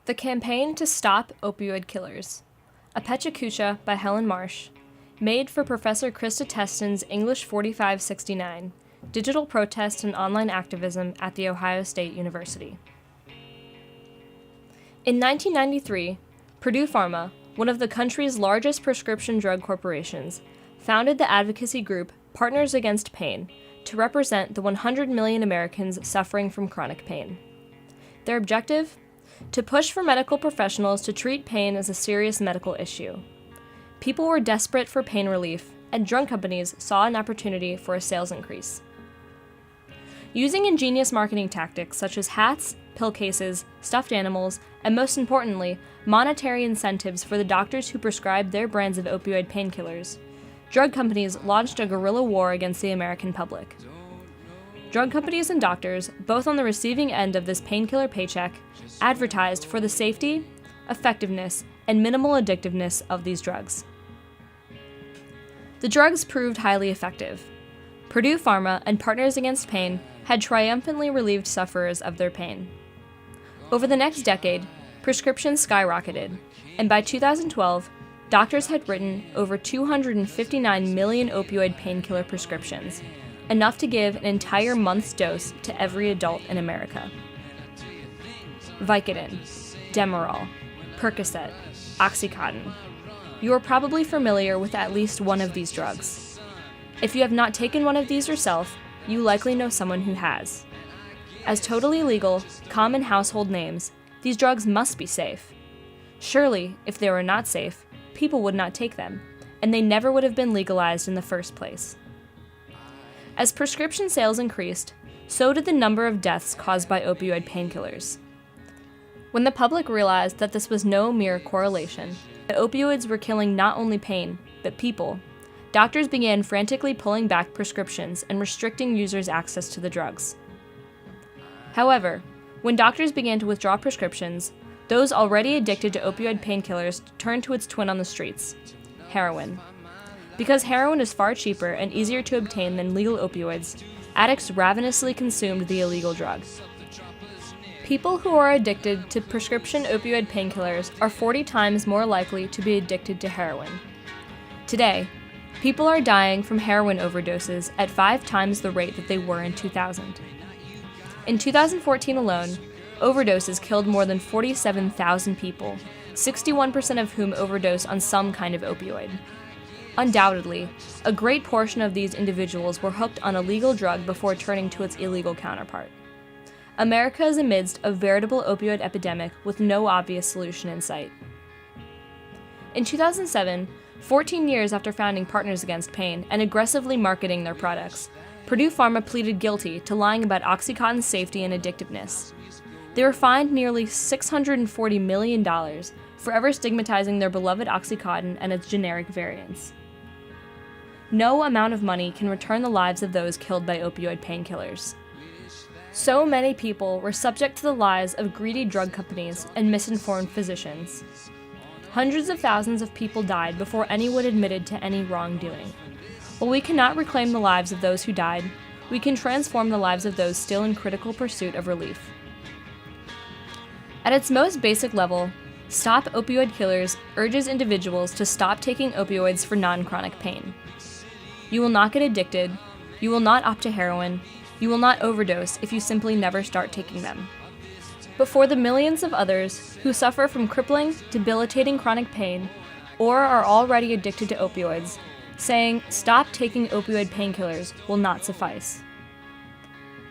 The Campaign to Stop Opioid Killers, a Pecha Kucha by Helen Marsh, made for Professor Christa Teston's English 4569, Digital Protest and Online Activism at The Ohio State University. In 1993, Purdue Pharma, one of the country's largest prescription drug corporations, founded the advocacy group Partners Against Pain to represent the 100 million Americans suffering from chronic pain. Their objective? To push for medical professionals to treat pain as a serious medical issue. People were desperate for pain relief, and drug companies saw an opportunity for a sales increase. Using ingenious marketing tactics such as hats, pill cases, stuffed animals, and most importantly, monetary incentives for the doctors who prescribed their brands of opioid painkillers, drug companies launched a guerrilla war against the American public. Drug companies and doctors, both on the receiving end of this painkiller paycheck, advertised for the safety, effectiveness, and minimal addictiveness of these drugs. The drugs proved highly effective. Purdue Pharma and Partners Against Pain had triumphantly relieved sufferers of their pain. Over the next decade, prescriptions skyrocketed, and by 2012, doctors had written over 259 million opioid painkiller prescriptions, enough to give an entire month's dose to every adult in America. Vicodin, Demerol, Percocet, Oxycontin. You are probably familiar with at least one of these drugs. If you have not taken one of these yourself, you likely know someone who has. As totally legal, common household names, these drugs must be safe. Surely, if they were not safe, people would not take them, and they never would have been legalized in the first place. As prescription sales increased, so did the number of deaths caused by opioid painkillers. When the public realized that this was no mere correlation, that opioids were killing not only pain, but people, doctors began frantically pulling back prescriptions and restricting users' access to the drugs. However, when doctors began to withdraw prescriptions, those already addicted to opioid painkillers turned to its twin on the streets, heroin. Because heroin is far cheaper and easier to obtain than legal opioids, addicts ravenously consumed the illegal drug. People who are addicted to prescription opioid painkillers are 40 times more likely to be addicted to heroin. Today, people are dying from heroin overdoses at 5 times the rate that they were in 2000. In 2014 alone, overdoses killed more than 47,000 people, 61% of whom overdosed on some kind of opioid. Undoubtedly, a great portion of these individuals were hooked on a legal drug before turning to its illegal counterpart. America is amidst a veritable opioid epidemic with no obvious solution in sight. In 2007, 14 years after founding Partners Against Pain and aggressively marketing their products, Purdue Pharma pleaded guilty to lying about Oxycontin's safety and addictiveness. They were fined nearly $640 million, forever stigmatizing their beloved Oxycontin and its generic variants. No amount of money can return the lives of those killed by opioid painkillers. So many people were subject to the lies of greedy drug companies and misinformed physicians. Hundreds of thousands of people died before anyone admitted to any wrongdoing. While we cannot reclaim the lives of those who died, we can transform the lives of those still in critical pursuit of relief. At its most basic level, Stop Opioid Killers urges individuals to stop taking opioids for non-chronic pain. You will not get addicted, you will not opt to heroin, you will not overdose if you simply never start taking them. But for the millions of others who suffer from crippling, debilitating chronic pain, or are already addicted to opioids, saying, "Stop taking opioid painkillers," will not suffice.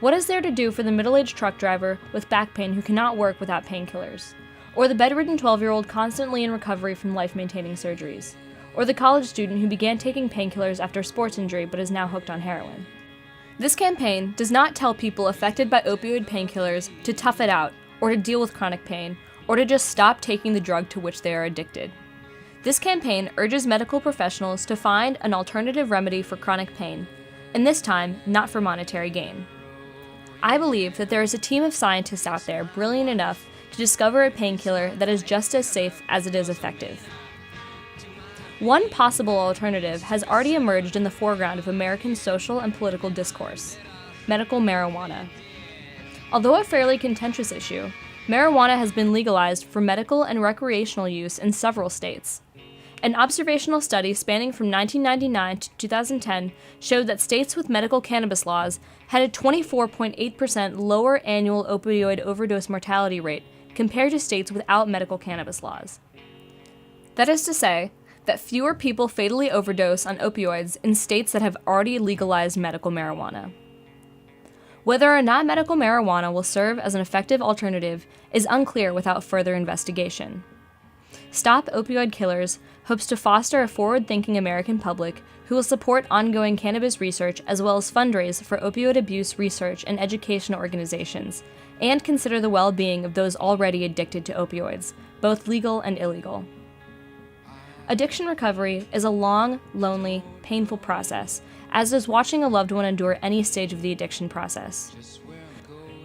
What is there to do for the middle-aged truck driver with back pain who cannot work without painkillers? Or the bedridden 12-year-old constantly in recovery from life-maintaining surgeries? Or the college student who began taking painkillers after a sports injury but is now hooked on heroin? This campaign does not tell people affected by opioid painkillers to tough it out, or to deal with chronic pain, or to just stop taking the drug to which they are addicted. This campaign urges medical professionals to find an alternative remedy for chronic pain, and this time, not for monetary gain. I believe that there is a team of scientists out there brilliant enough to discover a painkiller that is just as safe as it is effective. One possible alternative has already emerged in the foreground of American social and political discourse: medical marijuana. Although a fairly contentious issue, Marijuana has been legalized for medical and recreational use in several states. An observational study spanning from 1999 to 2010 showed that states with medical cannabis laws had a 24.8% lower annual opioid overdose mortality rate compared to states without medical cannabis laws. That is to say, that fewer people fatally overdose on opioids in states that have already legalized medical marijuana. Whether or not medical marijuana will serve as an effective alternative is unclear without further investigation. Stop Opioid Killers hopes to foster a forward-thinking American public who will support ongoing cannabis research as well as fundraise for opioid abuse research and educational organizations, and consider the well-being of those already addicted to opioids, both legal and illegal. Addiction recovery is a long, lonely, painful process, as is watching a loved one endure any stage of the addiction process.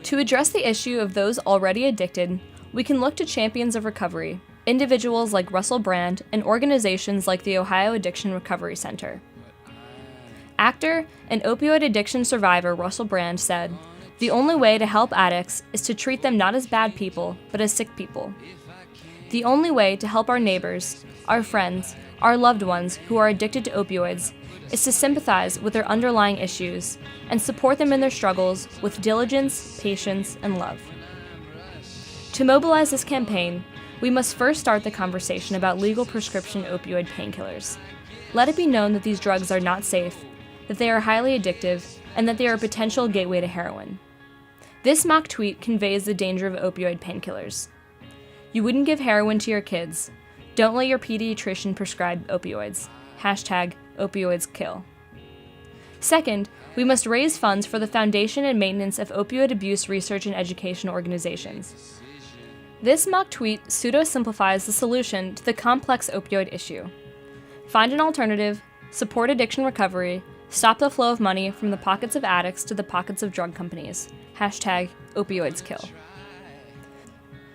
To address the issue of those already addicted, we can look to champions of recovery, individuals like Russell Brand, and organizations like the Ohio Addiction Recovery Center. Actor and opioid addiction survivor Russell Brand said, "The only way to help addicts is to treat them not as bad people, but as sick people. The only way to help our neighbors, our friends, our loved ones who are addicted to opioids is to sympathize with their underlying issues and support them in their struggles with diligence, patience, and love." To mobilize this campaign, we must first start the conversation about legal prescription opioid painkillers. Let it be known that these drugs are not safe, that they are highly addictive, and that they are a potential gateway to heroin. This mock tweet conveys the danger of opioid painkillers. You wouldn't give heroin to your kids. Don't let your pediatrician prescribe opioids. #OpioidsKill. Second, we must raise funds for the foundation and maintenance of opioid abuse research and education organizations. This mock tweet pseudo-simplifies the solution to the complex opioid issue. Find an alternative, support addiction recovery, stop the flow of money from the pockets of addicts to the pockets of drug companies. #OpioidsKill.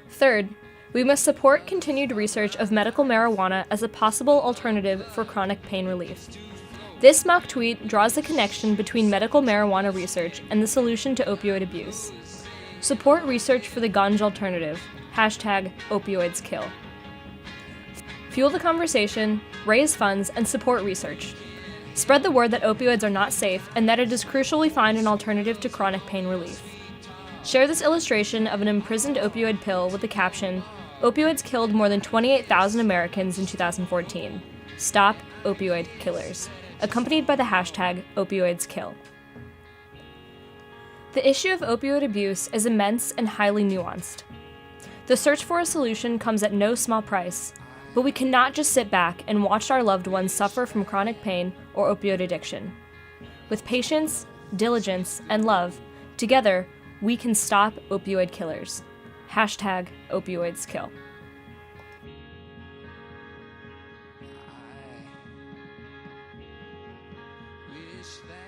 Third, we must support continued research of medical marijuana as a possible alternative for chronic pain relief. This mock tweet draws the connection between medical marijuana research and the solution to opioid abuse. Support research for the ganja alternative. #OpioidsKill. Fuel the conversation, raise funds, and support research. Spread the word that opioids are not safe and that it is crucial we find an alternative to chronic pain relief. Share this illustration of an imprisoned opioid pill with the caption, "Opioids killed more than 28,000 Americans in 2014. Stop Opioid Killers," accompanied by the #OpioidsKill. The issue of opioid abuse is immense and highly nuanced. The search for a solution comes at no small price, but we cannot just sit back and watch our loved ones suffer from chronic pain or opioid addiction. With patience, diligence, and love, together, we can stop opioid killers. #OpioidsKill. Wish that